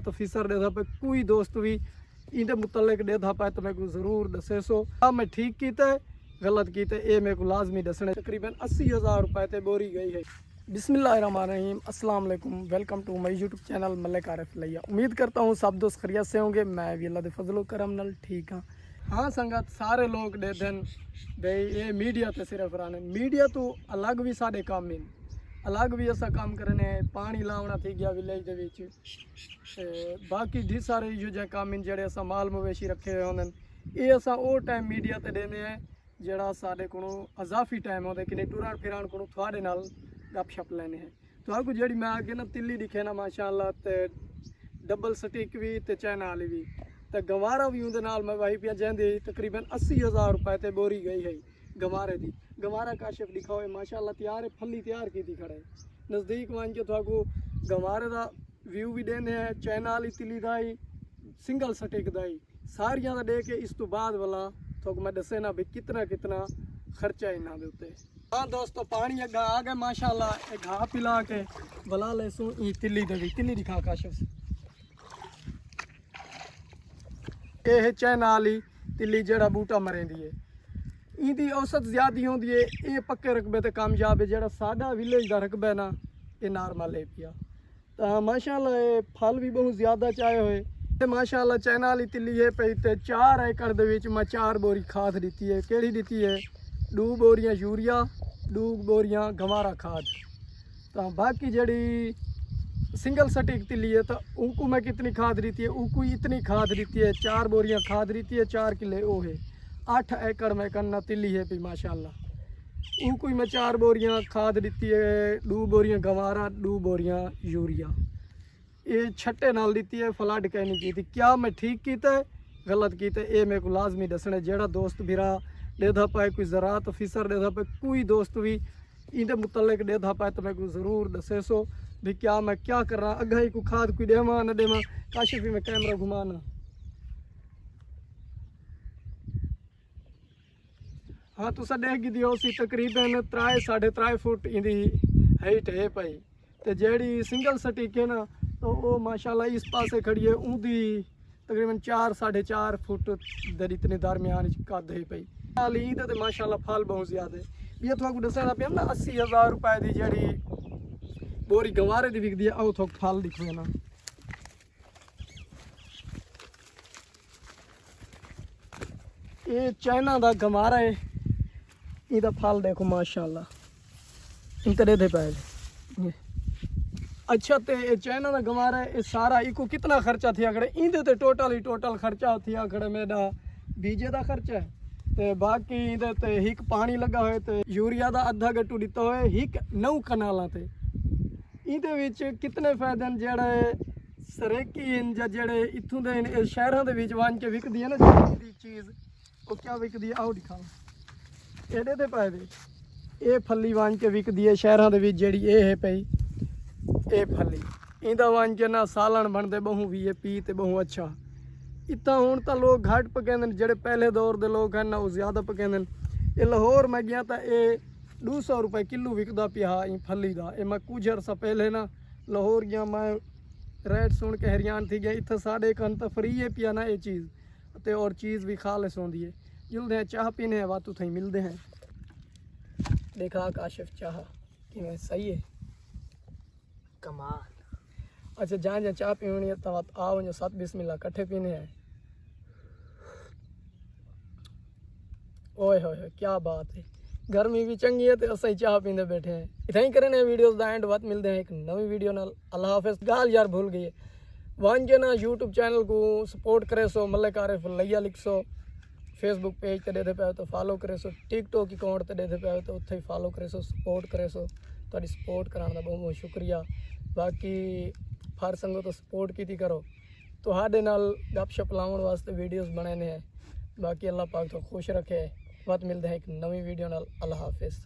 तो फिसर देता पे कोई दोस्त भी इनके मुतलक देता पाए तो मैं को ज़रूर दसे सो हाँ मैं ठीक कीता है गलत कीता है ये मेरे को लाजमी दसने तकरीबन 80,000 रुपए ते बोरी गई है। बिस्मिल्लाहिर्रहमानिर्रहीम अस्सलाम वालेकुम welcome to my YouTube channel Malik Arif Layyah. उम्मीद करता हूँ सब दोस्त खैरियत से होंगे। मैं भी अल्लाह दे फजलो करम नाल ठीक हाँ। हाँ संगत सारे लोग दे दिन भाई ये मीडिया ते सिर्फ रहने मीडिया तो अलग भी साढ़े काम में अलग भी ऐसा काम करने पानी लावना थी गया विलेज दे विच बाकी ढी सारे जो जे काम इन जेड़े असा माल मवेशी रखे हुए होंदे ये असा ओ टाइम मीडिया ते देने हैं जेड़ा साढ़े को अजाफी टाइम होंदे कि टुरन फिरन को थोड़े नाल गपशप लेने हैं। तो आपको जेड़ी मैं आगे ना तिल्ली दिखे ना माशाअल्लाह ते डबल स्टिक भी ते चैना वाली भी ते गवारा भी उनके नाल मैं वही पिया जैंदी तकरीबन 80,000 रुपए ते बोरी गई है गवारे दी। गवारा काशिफ दिखाओ माशाअल्लाह तैयार है फली तैयार की थी खड़े नज़दीक मान के तो गवारे का व्यू भी देने हैं चैना वाली तिल्ली का ही सिंगल स्टिक का ही सारिया का दे के इस तो बाद वाला तो मैं दसे ना भी कितना कितना खर्चा इन्हों के उत्ते। हाँ दोस्तों पानी अगा आ गए माशाअल्लाह घाह पिला के बला ले सू तिल्ली देवी तिल्ली दिखा काशिफ ये है चैना वाली तिल्ली जड़ा बूटा मरेंदी है इनकी औसत ज़्यादा होंगी है ये पक्के रकबे ते कामयाब है जड़ा साडा विलेज का रकबा है ना ये नॉर्मल है पिया। तो माशाअल्लाह ये फल भी बहुत ज़्यादा चाहे हुए माशाअल्लाह चैना वाली तिल्ली है पई ते 4 एकड़ दे विच मैं 4 बोरी खाद दी है केड़ी दी है 2 बोरियां यूरिया 2 बोरियां गवारा खाद। तो बाकी जड़ी सिंगल स्टिक तिल्ली है तो उनको मैं कितनी खाद दी है उनको इतनी खाद दी है 4 बोरियां खाद दी है 4 किले वो है 8 एकड़ में करना तिल्ली है भी माशाअल्लाह उनको मैं 4 बोरियां खाद दी है 2 बोरियां गवारा 2 बोरियां यूरिया ये छट्टे नाल दी है फ्लड कहनी की थी क्या मैं ठीक कीता है गलत कीता है ये मेरे को लाजमी दसने जेड़ा दोस्त बिरा देता पाए कोई ज़रात ऑफिसर देता पाए कोई दोस्त भी इनके मुतलक देता पाए तो मेरे को ज़रूर दसे सो भी क्या मैं क्या कर रहा अगर ही को खाद कोई देवा न देवा काशिफ में कैमरा घुमाना। हाँ तुसा देख दियो सी तकरीबन 3.5 फुट इंदी हाइट है पाई तो जेड़ी सिंगल स्टिक है ना तो वो माशाल्लाह इस पासे खड़ी है ऊँधी तकरीबन 4.5 फुट दर इतने दरमियान कद है पई ईद तो माशाल्लाह फल बहुत ज़्यादा है। ये थोड़ा दसना पे ना 80,000 रुपए की जी बोरी गवारे की विकती है आओ थोक फल दिखो ना ये चाइना का गवारा है इहदा फल देखो माशाल्लाह इतने दे पाए अच्छा तो ये चाइना का गवारा है ये सारा इको कितना खर्चा थी खड़े इंदे ते टोटल खर्चा थी खड़े मेरा बीजे का खर्चा है तो बाकी इंदे ते हिक पानी लगा हुए तो यूरिया का अद्धा गट्टू दिता हुए हिक 9 कनाल ते इंदे विच कितने फायदे जेड़े सरेकी या जेड़े इत्थों दे शहरों के विच वन के विकदी है ना चीज़ वो क्या विकदी है आओ दिखाओ एडे ते फायदे ये फली वन के विकदी है शहरों के विच जेड़ी ये है पई ये फली इंदा वन के ना सालन बनते बहु भी ये पी ते बहु अच्छा इतना हूँ तो लोग घट पकेंदे जेड़े पहले दौर के लोग हैं ना वो ज़्यादा पकेंदे। ये लाहौर मैं गया तो ये 200 रुपए किलो विकदा पिया फली का ये मैं कुछ अर्सा पहले ना लाहौर गया मैं रेट सुन के हैरान थी गया इतना साढ़े कन तो फ्री है पिया ना ये चीज़ तो और चीज़ भी खालिस होंदी है जुलते हैं चाह पीने हैं वातू थी मिलते हैं देखा काशिफ चाह कि सही है कमाल। अच्छा जहाँ जहाँ चाह पीनी है तो आओ जो 7 बिस्मिल्लाह कट्ठे पीने हैं। ओए होए क्या बात है गर्मी भी चंगी है तो असं ही चाह पीने बैठे हैं इतना ही करें वीडियोस दा एंड बात मिलते हैं एक नवी वीडियो नाल। अल्लाह हाफिज़ गाल यार भूल गई है वन के ना यूट्यूब चैनल को सपोर्ट करे सो मलिक आरिफ लैया लिख सो फेसबुक पेज ते देते पे तो फॉलो करे सो टिकटॉक अकाउंट ते देते पे तो उत्थे ही फॉलो करे सो सपोर्ट करे सो तो सपोर्ट कराने का बहुत बहुत शुक्रिया। बाकी हर संगत तो सपोर्ट की करो तो हाडे नाल गपशप लाउण वास्ते वीडियोस बनाने हैं। बाकी अल्लाह पाक तो खुश रखे बात मिलते हैं एक नवी वीडियो नाल। अल्लाह हाफिज़।